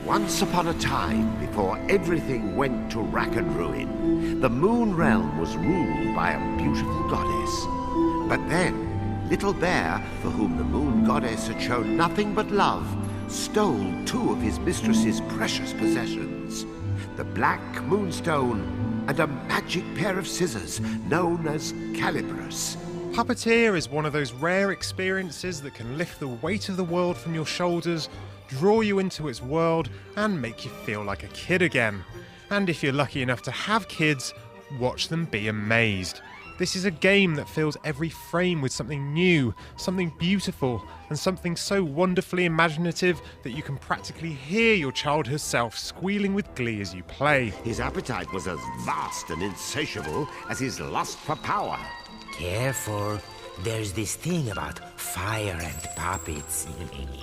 Once upon a time, before everything went to rack and ruin, the Moon Realm was ruled by a beautiful goddess. But then, Little Bear, for whom the Moon Goddess had shown nothing but love, stole two of his mistress's precious possessions, the Black Moonstone and a magic pair of scissors known as Calibris. Puppeteer is one of those rare experiences that can lift the weight of the world from your shoulders, draw you into its world, and make you feel like a kid again. And if you're lucky enough to have kids, watch them be amazed. This is a game that fills every frame with something new, something beautiful, and something so wonderfully imaginative that you can practically hear your childhood self squealing with glee as you play. His appetite was as vast and insatiable as his lust for power. Careful. There's this thing about fire and puppets.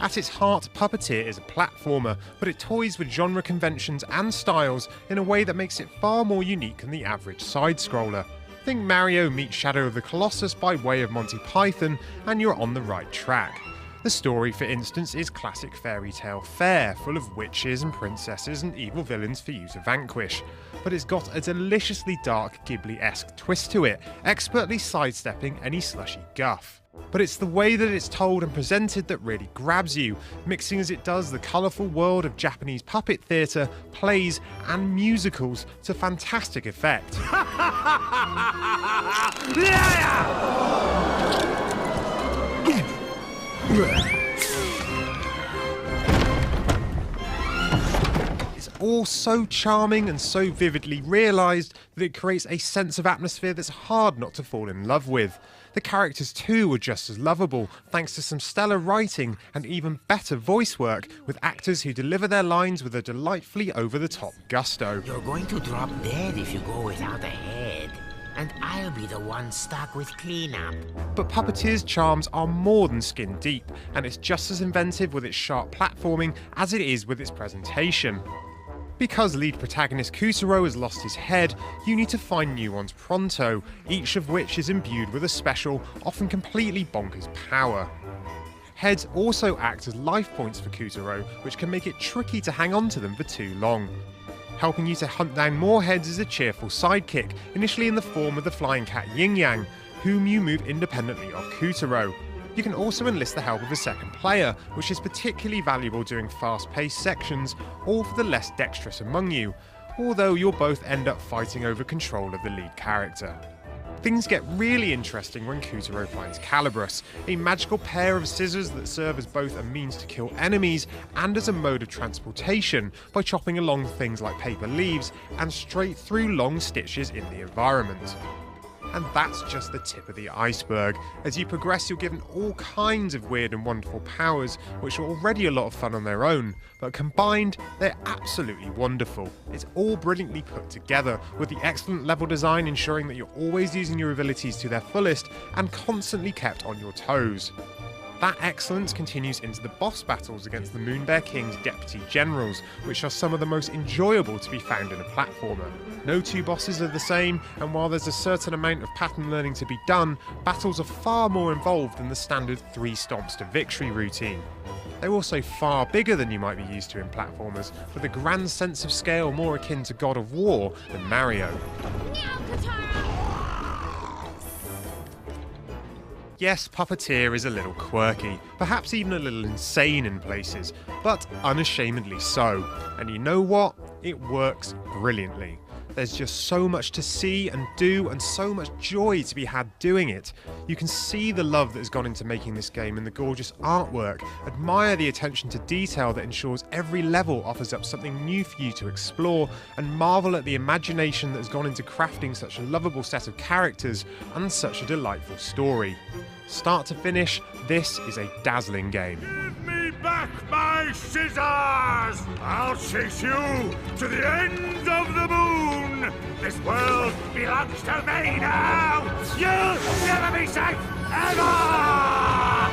At its heart, Puppeteer is a platformer, but it toys with genre conventions and styles in a way that makes it far more unique than the average side-scroller. Think Mario meets Shadow of the Colossus by way of Monty Python, and you're on the right track. The story, for instance, is classic fairy tale fare, full of witches and princesses and evil villains for you to vanquish. But it's got a deliciously dark, Ghibli-esque twist to it, expertly sidestepping any slushy guff. But it's the way that it's told and presented that really grabs you, mixing as it does the colourful world of Japanese puppet theatre, plays and musicals to fantastic effect. It's all so charming and so vividly realised that it creates a sense of atmosphere that's hard not to fall in love with. The characters too are just as lovable, thanks to some stellar writing and even better voice work, with actors who deliver their lines with a delightfully over-the-top gusto. You're going to drop dead if you go without a head. And I'll be the one stuck with cleanup. But Puppeteer's charms are more than skin deep, and it's just as inventive with its sharp platforming as it is with its presentation. Because lead protagonist Kutaro has lost his head, you need to find new ones pronto, each of which is imbued with a special, often completely bonkers power. Heads also act as life points for Kutaro, which can make it tricky to hang on to them for too long. Helping you to hunt down more heads is a cheerful sidekick, initially in the form of the flying cat Yin Yang, whom you move independently of Kutaro. You can also enlist the help of a second player, which is particularly valuable during fast-paced sections, or for the less dexterous among you, although you'll both end up fighting over control of the lead character. Things get really interesting when Kutaro finds Calibris, a magical pair of scissors that serve as both a means to kill enemies and as a mode of transportation by chopping along things like paper leaves and straight through long stitches in the environment. And that's just the tip of the iceberg. As you progress, you're given all kinds of weird and wonderful powers, which are already a lot of fun on their own, but combined, they're absolutely wonderful. It's all brilliantly put together, with the excellent level design ensuring that you're always using your abilities to their fullest and constantly kept on your toes. That excellence continues into the boss battles against the Moonbear King's deputy generals, which are some of the most enjoyable to be found in a platformer. No two bosses are the same, and while there's a certain amount of pattern learning to be done, battles are far more involved than the standard 3 stomps to victory routine. They're also far bigger than you might be used to in platformers, with a grand sense of scale more akin to God of War than Mario. Yes, Puppeteer is a little quirky, perhaps even a little insane in places, but unashamedly so. And you know what? It works brilliantly. There's just so much to see and do, and so much joy to be had doing it. You can see the love that has gone into making this game in the gorgeous artwork, admire the attention to detail that ensures every level offers up something new for you to explore, and marvel at the imagination that has gone into crafting such a lovable set of characters and such a delightful story. Start to finish, this is a dazzling game. Give me back my scissors! I'll chase you to the end of the moon! This world belongs to me now! You'll never be safe ever!